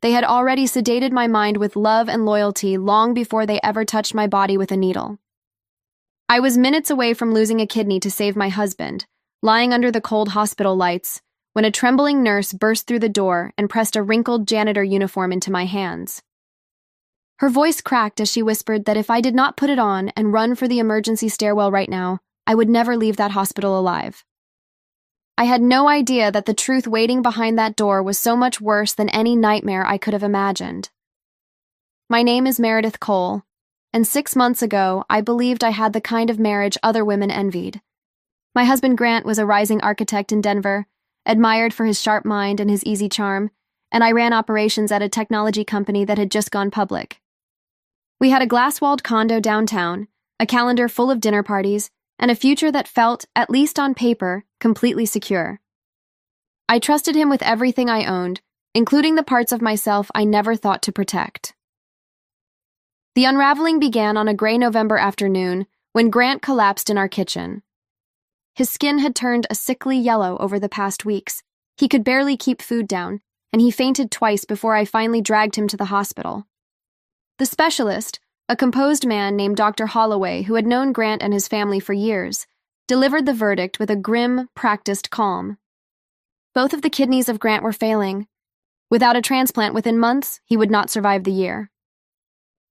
They had already sedated my mind with love and loyalty long before they ever touched my body with a needle. I was minutes away from losing a kidney to save my husband, lying under the cold hospital lights, when a trembling nurse burst through the door and pressed a wrinkled janitor uniform into my hands. Her voice cracked as she whispered that if I did not put it on and run for the emergency stairwell right now, I would never leave that hospital alive. I had no idea that the truth waiting behind that door was so much worse than any nightmare I could have imagined. My name is Meredith Cole, and 6 months ago, I believed I had the kind of marriage other women envied. My husband Grant was a rising architect in Denver, admired for his sharp mind and his easy charm, and I ran operations at a technology company that had just gone public. We had a glass-walled condo downtown, a calendar full of dinner parties, and a future that felt, at least on paper, completely secure. I trusted him with everything I owned, including the parts of myself I never thought to protect. The unraveling began on a gray November afternoon when Grant collapsed in our kitchen. His skin had turned a sickly yellow over the past weeks. He could barely keep food down, and he fainted twice before I finally dragged him to the hospital. The specialist, a composed man named Dr. Holloway who had known Grant and his family for years, delivered the verdict with a grim, practiced calm. Both of the kidneys of Grant were failing. Without a transplant within months, he would not survive the year.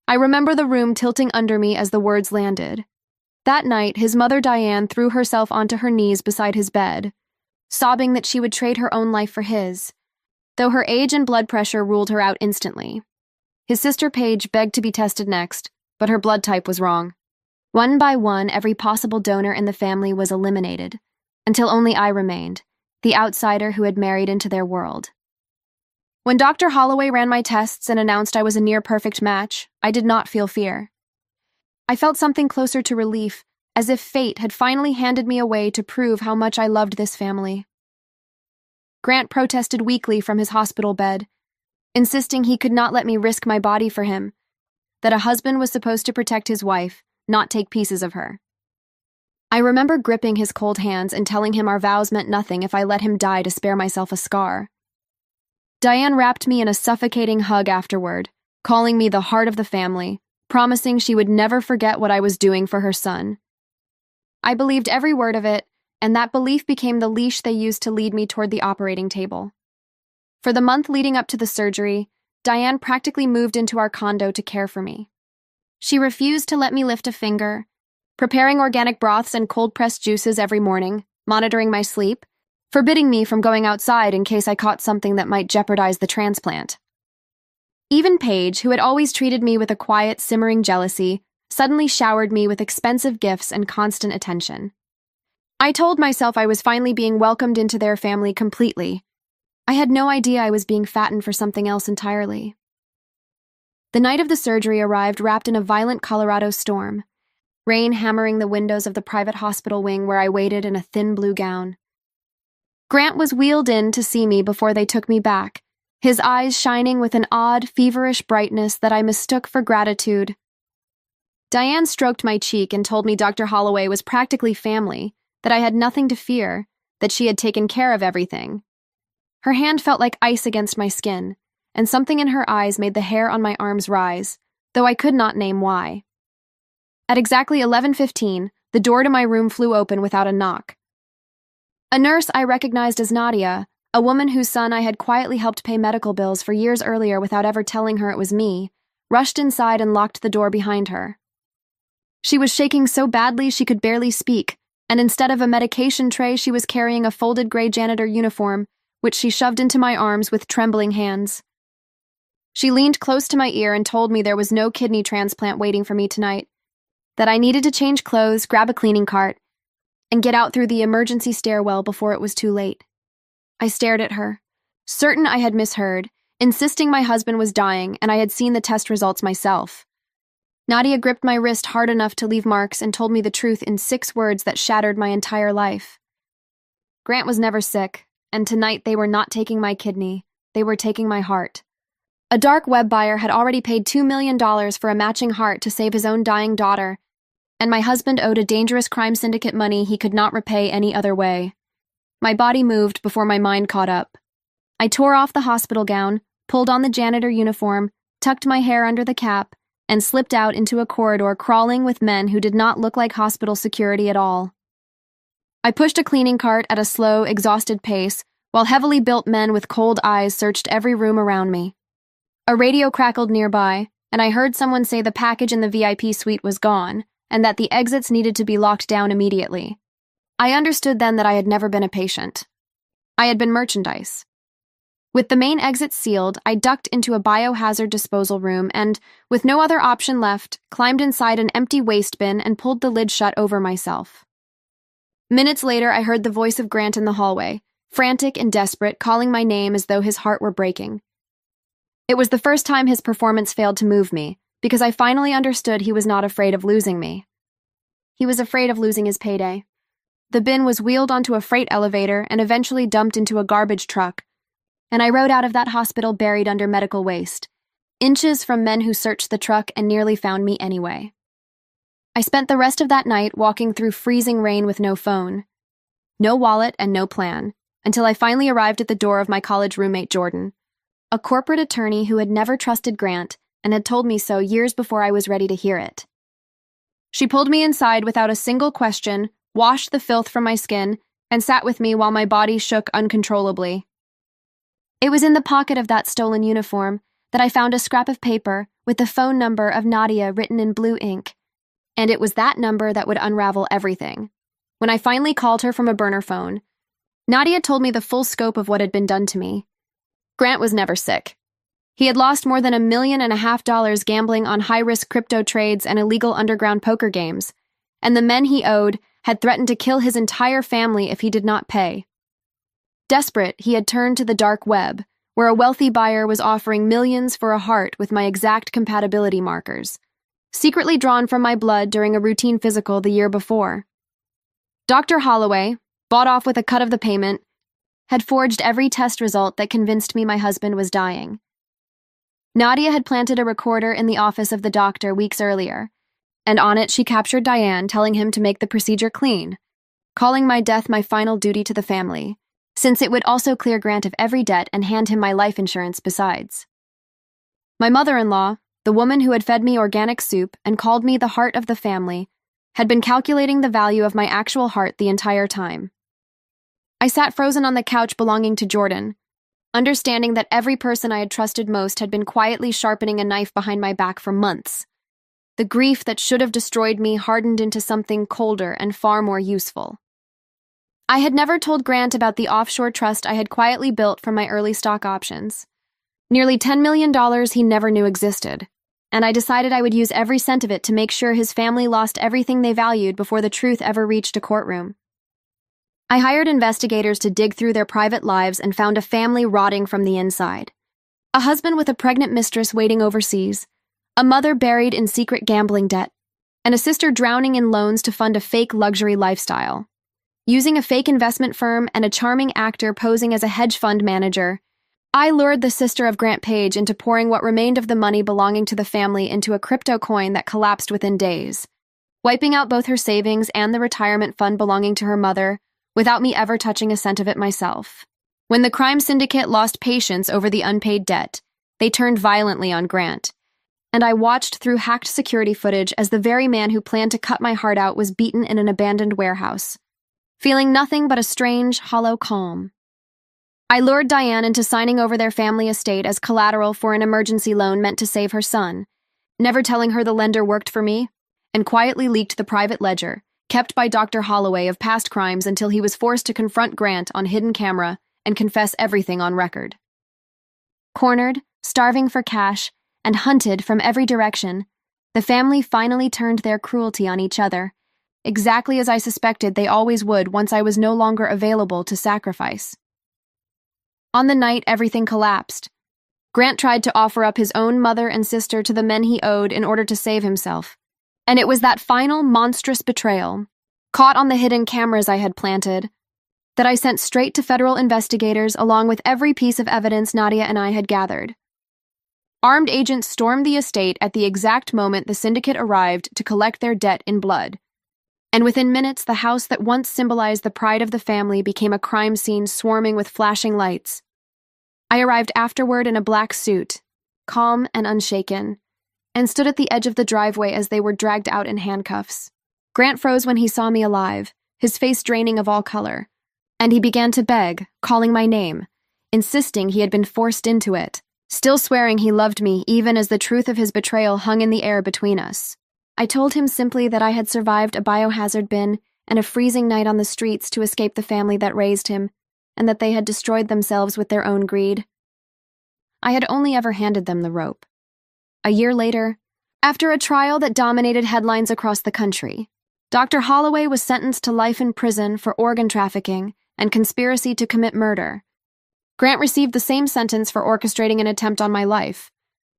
I remember the room tilting under me as the words landed. That night, his mother Diane threw herself onto her knees beside his bed, sobbing that she would trade her own life for his, though her age and blood pressure ruled her out instantly. His sister Paige begged to be tested next, but her blood type was wrong. One by one, every possible donor in the family was eliminated, until only I remained, the outsider who had married into their world. When Dr. Holloway ran my tests and announced I was a near-perfect match, I did not feel fear. I felt something closer to relief, as if fate had finally handed me away to prove how much I loved this family. Grant protested weakly from his hospital bed, insisting he could not let me risk my body for him, that a husband was supposed to protect his wife, not take pieces of her. I remember gripping his cold hands and telling him our vows meant nothing if I let him die to spare myself a scar. Diane wrapped me in a suffocating hug afterward, calling me the heart of the family, promising she would never forget what I was doing for her son. I believed every word of it, and that belief became the leash they used to lead me toward the operating table. For the month leading up to the surgery, Diane practically moved into our condo to care for me. She refused to let me lift a finger, preparing organic broths and cold-pressed juices every morning, monitoring my sleep, forbidding me from going outside in case I caught something that might jeopardize the transplant. Even Paige, who had always treated me with a quiet, simmering jealousy, suddenly showered me with expensive gifts and constant attention. I told myself I was finally being welcomed into their family completely. I had no idea I was being fattened for something else entirely. The night of the surgery arrived wrapped in a violent Colorado storm, rain hammering the windows of the private hospital wing where I waited in a thin blue gown. Grant was wheeled in to see me before they took me back, his eyes shining with an odd, feverish brightness that I mistook for gratitude. Diane stroked my cheek and told me Dr. Holloway was practically family, that I had nothing to fear, that she had taken care of everything. Her hand felt like ice against my skin, and something in her eyes made the hair on my arms rise, though I could not name why. At exactly 11:15, the door to my room flew open without a knock. A nurse I recognized as Nadia, a woman whose son I had quietly helped pay medical bills for years earlier without ever telling her it was me, rushed inside and locked the door behind her. She was shaking so badly she could barely speak, and instead of a medication tray, she was carrying a folded gray janitor uniform, which she shoved into my arms with trembling hands. She leaned close to my ear and told me there was no kidney transplant waiting for me tonight, that I needed to change clothes, grab a cleaning cart, and get out through the emergency stairwell before it was too late. I stared at her, certain I had misheard, insisting my husband was dying and I had seen the test results myself. Nadia gripped my wrist hard enough to leave marks and told me the truth in 6 words that shattered my entire life. Grant was never sick, and tonight they were not taking my kidney, they were taking my heart. A dark web buyer had already paid $2 million for a matching heart to save his own dying daughter, and my husband owed a dangerous crime syndicate money he could not repay any other way. My body moved before my mind caught up. I tore off the hospital gown, pulled on the janitor uniform, tucked my hair under the cap, and slipped out into a corridor crawling with men who did not look like hospital security at all. I pushed a cleaning cart at a slow, exhausted pace, while heavily built men with cold eyes searched every room around me. A radio crackled nearby, and I heard someone say the package in the VIP suite was gone, and that the exits needed to be locked down immediately. I understood then that I had never been a patient. I had been merchandise. With the main exit sealed, I ducked into a biohazard disposal room and, with no other option left, climbed inside an empty waste bin and pulled the lid shut over myself. Minutes later, I heard the voice of Grant in the hallway, frantic and desperate, calling my name as though his heart were breaking. It was the first time his performance failed to move me, because I finally understood he was not afraid of losing me. He was afraid of losing his payday. The bin was wheeled onto a freight elevator and eventually dumped into a garbage truck, and I rode out of that hospital buried under medical waste, inches from men who searched the truck and nearly found me anyway. I spent the rest of that night walking through freezing rain with no phone, no wallet, and no plan, until I finally arrived at the door of my college roommate Jordan, a corporate attorney who had never trusted Grant and had told me so years before I was ready to hear it. She pulled me inside without a single question, washed the filth from my skin, and sat with me while my body shook uncontrollably. It was in the pocket of that stolen uniform that I found a scrap of paper with the phone number of Nadia written in blue ink, and it was that number that would unravel everything. When I finally called her from a burner phone, Nadia told me the full scope of what had been done to me. Grant was never sick. He had lost more than $1.5 million gambling on high-risk crypto trades and illegal underground poker games, and the men he owed had threatened to kill his entire family if he did not pay. Desperate, he had turned to the dark web, where a wealthy buyer was offering millions for a heart with my exact compatibility markers, secretly drawn from my blood during a routine physical the year before. Dr. Holloway, bought off with a cut of the payment, had forged every test result that convinced me my husband was dying. Nadia had planted a recorder in the office of the doctor weeks earlier, and on it she captured Diane telling him to make the procedure clean, calling my death my final duty to the family, since it would also clear Grant of every debt and hand him my life insurance besides. My mother-in-law, the woman who had fed me organic soup and called me the heart of the family, had been calculating the value of my actual heart the entire time. I sat frozen on the couch belonging to Jordan, understanding that every person I had trusted most had been quietly sharpening a knife behind my back for months. The grief that should have destroyed me hardened into something colder and far more useful. I had never told Grant about the offshore trust I had quietly built from my early stock options. Nearly $10 million he never knew existed, and I decided I would use every cent of it to make sure his family lost everything they valued before the truth ever reached a courtroom. I hired investigators to dig through their private lives and found a family rotting from the inside. A husband with a pregnant mistress waiting overseas, a mother buried in secret gambling debt, and a sister drowning in loans to fund a fake luxury lifestyle. Using a fake investment firm and a charming actor posing as a hedge fund manager, I lured the sister of Grant Page into pouring what remained of the money belonging to the family into a crypto coin that collapsed within days, wiping out both her savings and the retirement fund belonging to her mother, without me ever touching a cent of it myself. When the crime syndicate lost patience over the unpaid debt, they turned violently on Grant, and I watched through hacked security footage as the very man who planned to cut my heart out was beaten in an abandoned warehouse, feeling nothing but a strange, hollow calm. I lured Diane into signing over their family estate as collateral for an emergency loan meant to save her son, never telling her the lender worked for me, and quietly leaked the private ledger, kept by Dr. Holloway of past crimes until he was forced to confront Grant on hidden camera and confess everything on record. Cornered, starving for cash, and hunted from every direction, the family finally turned their cruelty on each other, exactly as I suspected they always would once I was no longer available to sacrifice. On the night everything collapsed, Grant tried to offer up his own mother and sister to the men he owed in order to save himself, and it was that final monstrous betrayal, caught on the hidden cameras I had planted, that I sent straight to federal investigators along with every piece of evidence Nadia and I had gathered. Armed agents stormed the estate at the exact moment the syndicate arrived to collect their debt in blood, and within minutes the house that once symbolized the pride of the family became a crime scene swarming with flashing lights. I arrived afterward in a black suit, calm and unshaken, and stood at the edge of the driveway as they were dragged out in handcuffs. Grant froze when he saw me alive, his face draining of all color, and he began to beg, calling my name, insisting he had been forced into it, still swearing he loved me even as the truth of his betrayal hung in the air between us. I told him simply that I had survived a biohazard bin and a freezing night on the streets to escape the family that raised him, and that they had destroyed themselves with their own greed. I had only ever handed them the rope. A year later, after a trial that dominated headlines across the country, Dr. Holloway was sentenced to life in prison for organ trafficking and conspiracy to commit murder. Grant received the same sentence for orchestrating an attempt on my life,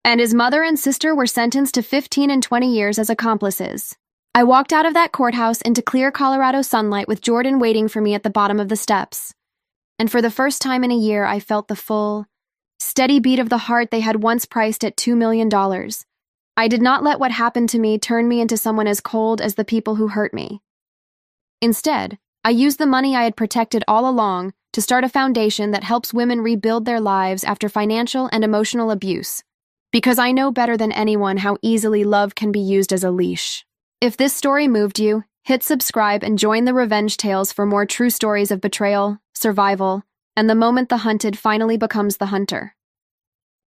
and his mother and sister were sentenced to 15 and 20 years as accomplices. I walked out of that courthouse into clear Colorado sunlight with Jordan waiting for me at the bottom of the steps. And for the first time in a year, I felt the full, steady beat of the heart they had once priced at $2 million. I did not let what happened to me turn me into someone as cold as the people who hurt me. Instead, I used the money I had protected all along to start a foundation that helps women rebuild their lives after financial and emotional abuse, because I know better than anyone how easily love can be used as a leash. If this story moved you, hit subscribe and join the Revenge Tales for more true stories of betrayal, survival, and the moment the hunted finally becomes the hunter.